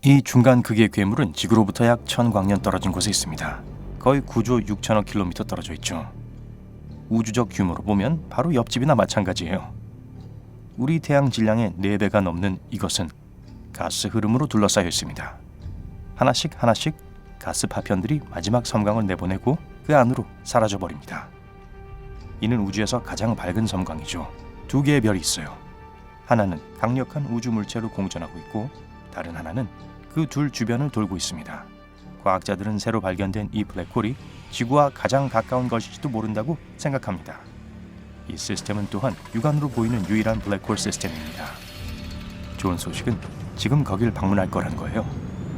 이 중간 극의 괴물은 지구로부터 약 1000광년 떨어진 곳에 있습니다. 거의 9조 6천억 킬로미터 떨어져 있죠. 우주적 규모로 보면 바로 옆집이나 마찬가지예요. 우리 태양 질량의 4배가 넘는 이것은 가스 흐름으로 둘러싸여 있습니다. 하나씩 가스 파편들이 마지막 섬광을 내보내고 그 안으로 사라져버립니다. 이는 우주에서 가장 밝은 섬광이죠. 2개의 별이 있어요. 하나는 강력한 우주 물체로 공전하고 있고 다른 하나는 그 둘 주변을 돌고 있습니다. 과학자들은 새로 발견된 이 블랙홀이 지구와 가장 가까운 것일지도 모른다고 생각합니다. 이 시스템은 또한 육안으로 보이는 유일한 블랙홀 시스템입니다. 좋은 소식은 지금 거길 방문할 거라는 거예요.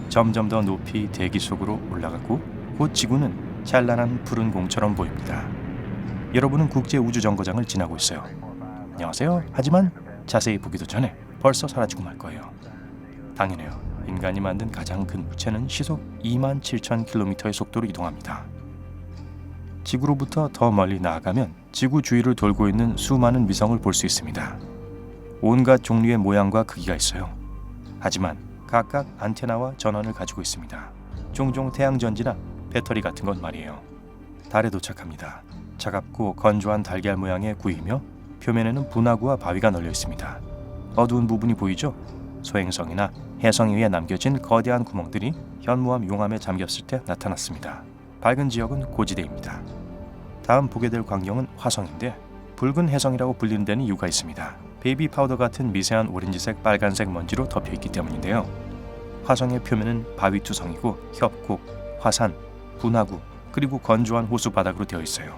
점점 더 높이 대기 속으로 올라가고 곧 지구는 찬란한 푸른 공처럼 보입니다. 여러분은 국제우주정거장을 지나고 있어요. 안녕하세요. 하지만 자세히 보기도 전에 벌써 사라지고 말 거예요. 당연해요. 인간이 만든 가장 큰 물체는 시속 27,000km의 속도로 이동합니다. 지구로부터 더 멀리 나아가면 지구 주위를 돌고 있는 수많은 위성을 볼 수 있습니다. 온갖 종류의 모양과 크기가 있어요. 하지만 각각 안테나와 전원을 가지고 있습니다. 종종 태양전지나 배터리 같은 건 말이에요. 달에 도착합니다. 차갑고 건조한 달걀 모양의 구이며 표면에는 분화구와 바위가 널려 있습니다. 어두운 부분이 보이죠? 소행성이나 해성에 의해 남겨진 거대한 구멍들이 현무암 용암에 잠겼을 때 나타났습니다. 밝은 지역은 고지대입니다. 다음 보게 될 광경은 화성인데 붉은 혜성이라고 불리는 데는 이유가 있습니다. 베이비 파우더 같은 미세한 오렌지색, 빨간색 먼지로 덮여있기 때문인데요. 화성의 표면은 바위투성이고 협곡, 화산, 분화구, 그리고 건조한 호수 바닥으로 되어 있어요.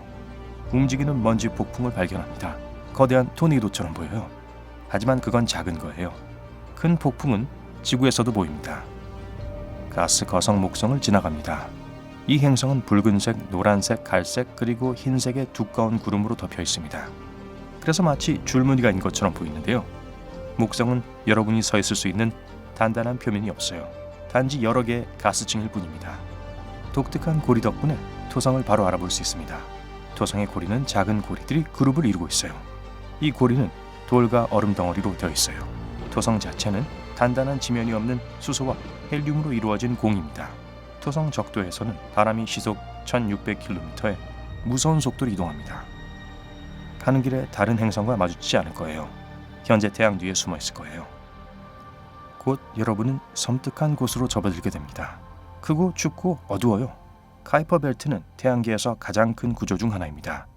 움직이는 먼지 폭풍을 발견합니다. 거대한 토네이도처럼 보여요. 하지만 그건 작은 거예요. 큰 폭풍은 지구에서도 보입니다. 가스 거성 목성을 지나갑니다. 이 행성은 붉은색, 노란색, 갈색 그리고 흰색의 두꺼운 구름으로 덮여 있습니다. 그래서 마치 줄무늬가 있는 것처럼 보이는데요. 목성은 여러분이 서 있을 수 있는 단단한 표면이 없어요. 단지 여러 개의 가스층일 뿐입니다. 독특한 고리 덕분에 토성을 바로 알아볼 수 있습니다. 토성의 고리는 작은 고리들이 그룹을 이루고 있어요. 이 고리는 돌과 얼음 덩어리로 되어 있어요. 토성 자체는 단단한 지면이 없는 수소와 헬륨으로 이루어진 공입니다. 토성 적도에서는 바람이 시속 1600km의 무서운 속도로 이동합니다. 가는 길에 다른 행성과 마주치지 않을 거예요. 현재 태양 뒤에 숨어 있을 거예요. 곧 여러분은 섬뜩한 곳으로 접어들게 됩니다. 크고 춥고 어두워요. 카이퍼 벨트는 태양계에서 가장 큰 구조 중 하나입니다.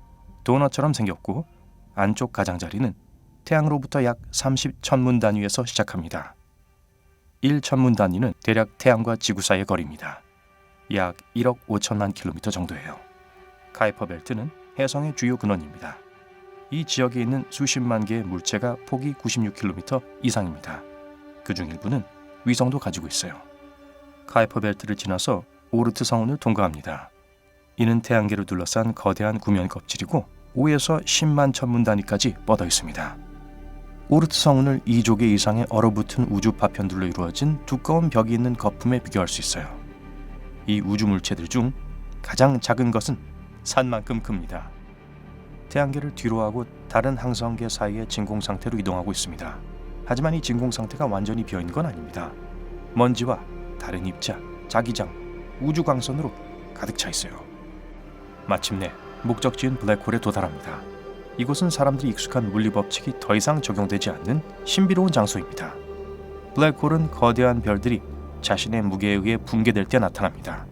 도넛처럼 생겼고 안쪽 가장자리는 태양으로부터 약 30천문 단위에서 시작합니다. 1천문 단위는 대략 태양과 지구 사이의 거리입니다. 약 1억 5천만 킬로미터 정도예요. 카이퍼 벨트는 해성의 주요 근원입니다. 이 지역에 있는 수십만 개의 물체가 폭이 96km 이상입니다. 그중 일부는 위성도 가지고 있어요. 카이퍼 벨트를 지나서 오르트 성운을 통과합니다. 이는 태양계를 둘러싼 거대한 구면 껍질이고 5에서 10만 천문 단위까지 뻗어 있습니다. 오르트 성운을 2조 개 이상의 얼어붙은 우주 파편들로 이루어진 두꺼운 벽이 있는 거품에 비교할 수 있어요. 이 우주 물체들 중 가장 작은 것은 산만큼 큽니다. 태양계를 뒤로하고 다른 항성계 사이의 진공 상태로 이동하고 있습니다. 하지만 이 진공 상태가 완전히 비어있는 건 아닙니다. 먼지와 다른 입자, 자기장, 우주 광선으로 가득 차 있어요. 마침내 목적지인 블랙홀에 도달합니다. 이곳은 사람들이 익숙한 물리 법칙이 더 이상 적용되지 않는 신비로운 장소입니다. 블랙홀은 거대한 별들이 자신의 무게에 의해 붕괴될 때 나타납니다.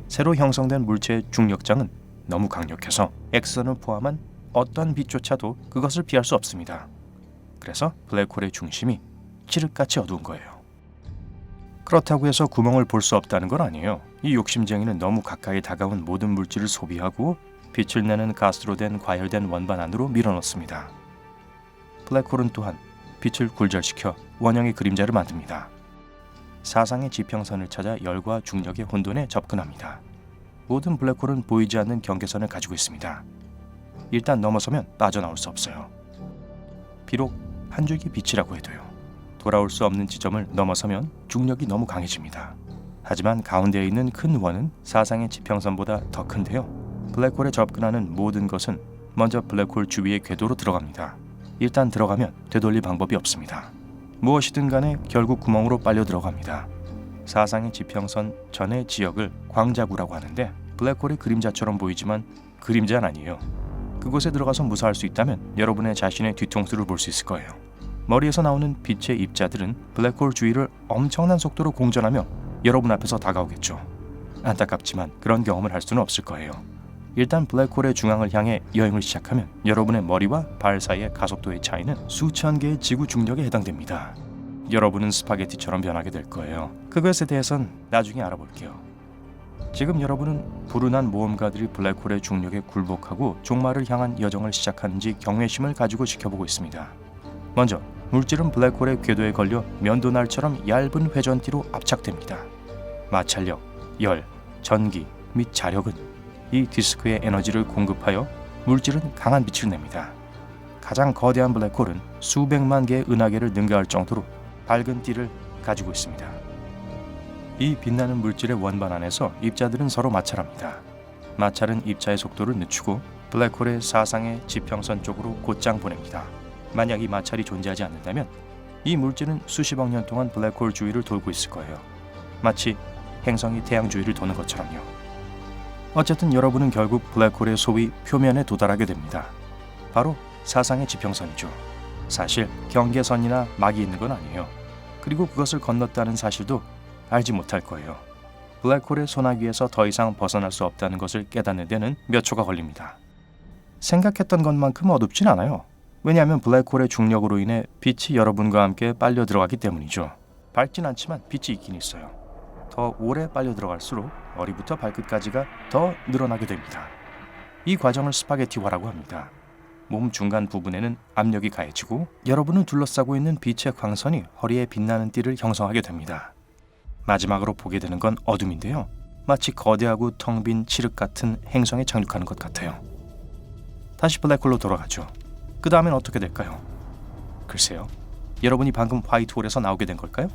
새로 형성된 물체의 중력장은 너무 강력해서 엑스선을 포함한 어떤 빛조차도 그것을 피할 수 없습니다. 그래서 블랙홀의 중심이 칠흑같이 어두운 거예요. 그렇다고 해서 구멍을 볼 수 없다는 건 아니에요. 이 욕심쟁이는 너무 가까이 다가온 모든 물질을 소비하고 빛을 내는 가스로 된 과열된 원반 안으로 밀어넣습니다. 블랙홀은 또한 빛을 굴절시켜 원형의 그림자를 만듭니다. 사상의 지평선을 찾아 열과 중력의 혼돈에 접근합니다. 모든 블랙홀은 보이지 않는 경계선을 가지고 있습니다. 일단 넘어서면 빠져나올 수 없어요. 비록 한 줄기 빛이라고 해도요. 돌아올 수 없는 지점을 넘어서면 중력이 너무 강해집니다. 하지만 가운데에 있는 큰 원은 사상의 지평선보다 더 큰데요. 블랙홀에 접근하는 모든 것은 먼저 블랙홀 주위의 궤도로 들어갑니다. 일단 들어가면 되돌릴 방법이 없습니다. 무엇이든 간에 결국 구멍으로 빨려 들어갑니다. 사상의 지평선 전의 지역을 광자구라고 하는데 블랙홀의 그림자처럼 보이지만 그림자는 아니에요. 그곳에 들어가서 무사할 수 있다면 여러분의 자신의 뒤통수를 볼 수 있을 거예요. 머리에서 나오는 빛의 입자들은 블랙홀 주위를 엄청난 속도로 공전하며 여러분 앞에서 다가오겠죠. 안타깝지만 그런 경험을 할 수는 없을 거예요. 일단 블랙홀의 중앙을 향해 여행을 시작하면 여러분의 머리와 발 사이의 가속도의 차이는 수천 개의 지구 중력에 해당됩니다. 여러분은 스파게티처럼 변하게 될 거예요. 그것에 대해선 나중에 알아볼게요. 지금 여러분은 불운한 모험가들이 블랙홀의 중력에 굴복하고 종말을 향한 여정을 시작하는지 경외심을 가지고 지켜보고 있습니다. 먼저 물질은 블랙홀의 궤도에 걸려 면도날처럼 얇은 회전띠로 압착됩니다. 마찰력, 열, 전기 및 자력은 이 디스크의 에너지를 공급하여 물질은 강한 빛을 냅니다. 가장 거대한 블랙홀은 수백만 개의 은하계를 능가할 정도로 밝은 띠를 가지고 있습니다. 이 빛나는 물질의 원반 안에서 입자들은 서로 마찰합니다. 마찰은 입자의 속도를 늦추고 블랙홀의 사상의 지평선 쪽으로 곧장 보냅니다. 만약 이 마찰이 존재하지 않는다면 이 물질은 수십억 년 동안 블랙홀 주위를 돌고 있을 거예요. 마치 행성이 태양 주위를 도는 것처럼요. 어쨌든 여러분은 결국 블랙홀의 소위 표면에 도달하게 됩니다. 바로 사상의 지평선이죠. 사실 경계선이나 막이 있는 건 아니에요. 그리고 그것을 건넜다는 사실도 알지 못할 거예요. 블랙홀의 소나기에서 더 이상 벗어날 수 없다는 것을 깨닫는 데는 몇 초가 걸립니다. 생각했던 것만큼 어둡진 않아요. 왜냐하면 블랙홀의 중력으로 인해 빛이 여러분과 함께 빨려 들어가기 때문이죠. 밝진 않지만 빛이 있긴 있어요. 더 오래 빨려 들어갈수록 머리부터 발끝까지가 더 늘어나게 됩니다. 이 과정을 스파게티화라고 합니다. 몸 중간 부분에는 압력이 가해지고 여러분을 둘러싸고 있는 빛의 광선이 허리에 빛나는 띠를 형성하게 됩니다. 마지막으로 보게 되는 건 어둠인데요. 마치 거대하고 텅 빈 칠흑 같은 행성에 착륙하는 것 같아요. 다시 블랙홀로 돌아가죠. 그 다음엔 어떻게 될까요? 글쎄요. 여러분이 방금 화이트홀에서 나오게 된 걸까요?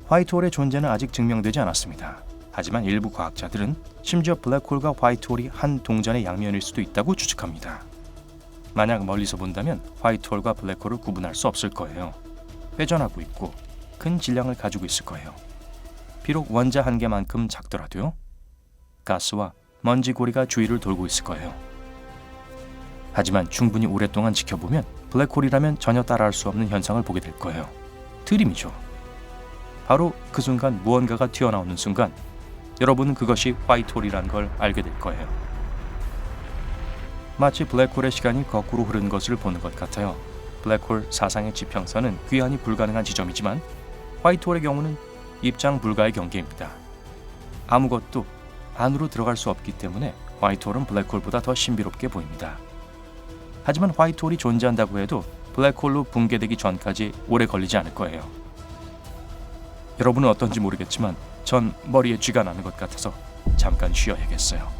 화이트홀의 존재는 아직 증명되지 않았습니다. 하지만 일부 과학자들은 심지어 블랙홀과 화이트홀이 한 동전의 양면일 수도 있다고 추측합니다. 만약 멀리서 본다면 화이트홀과 블랙홀을 구분할 수 없을 거예요. 회전하고 있고 큰 질량을 가지고 있을 거예요. 비록 원자 한 개만큼 작더라도요. 가스와 먼지 고리가 주위를 돌고 있을 거예요. 하지만 충분히 오랫동안 지켜보면 블랙홀이라면 전혀 따라할 수 없는 현상을 보게 될 거예요. 트림이죠. 바로 그 순간 무언가가 튀어나오는 순간 여러분은 그것이 화이트홀이라는 걸 알게 될 거예요. 마치 블랙홀의 시간이 거꾸로 흐르는 것을 보는 것 같아요. 블랙홀 사상의 지평선은 귀환이 불가능한 지점이지만 화이트홀의 경우는 입장 불가의 경계입니다. 아무것도 안으로 들어갈 수 없기 때문에 화이트홀은 블랙홀보다 더 신비롭게 보입니다. 하지만 화이트홀이 존재한다고 해도 블랙홀로 붕괴되기 전까지 오래 걸리지 않을 거예요. 여러분은 어떤지 모르겠지만 전 머리에 쥐가 나는 것 같아서 잠깐 쉬어야겠어요.